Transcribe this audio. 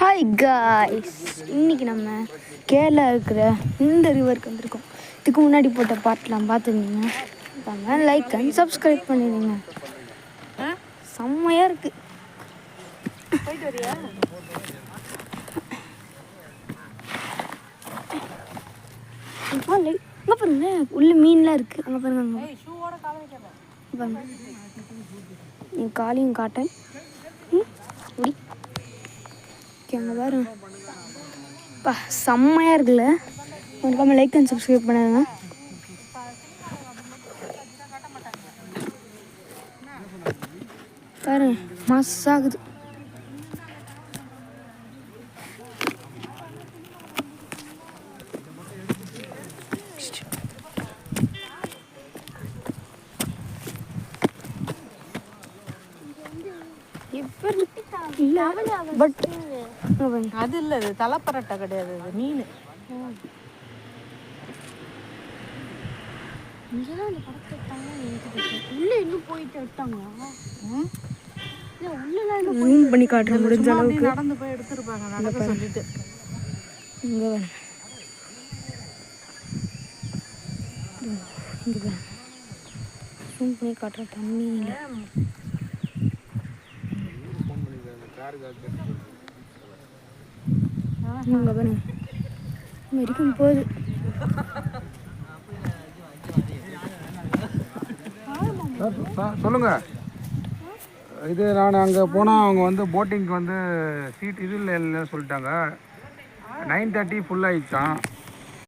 Hi guys, இன்றைக்கி நம்ம கேரளா இருக்கிற இந்த ரிவருக்கு வந்திருக்கோம். இதுக்கு முன்னாடி போட்ட பாட்டெலாம் பார்த்துருந்தீங்க. பாருங்க, லைக் அண்ட் சப்ஸ்கிரைப் பண்ணிடுங்க. செம்மையாக இருக்குது. போயிட்டு வரியா? அங்கே பாருங்க, உள்ள மீன்லாம் இருக்குது. அங்கே பாருங்க, அங்கே பாருங்க, என் காலையும் காட்டேன். முடி அங்கே பாருங்க, பா செம்மையாக இருக்குல்ல. மறக்காமல் லைக் அண்ட் சப்ஸ்கிரைப் பண்ணுங்க. பாருங்க, மஸ்ஸாகுது. பட் அது இல்லை, அது தலைப்பரட்டை கிடையாது, அது மீன். இங்கேதான் அந்த படத்தை உள்ளே இன்னும் போயிட்டு விட்டாங்களா? ஜூம் பண்ணி காட்டுற முடிஞ்ச அளவுக்கு நடந்து போய் எடுத்துருப்பாங்க, நடக்க சொல்லிட்டு. இங்கே இங்கே ஜூம் பண்ணி காட்டுற தண்ணி இல்லை. இங்கே பாருங்க, வரைக்கும் போகுது. சொல்லுங்க. இது நான் அங்கே போனால் அவங்க வந்து போட்டிங்க்கு வந்து சீட் இது இல்லைன்னு சொல்லிட்டாங்க. 9:30 ஃபுல் ஆகிடுச்சான்.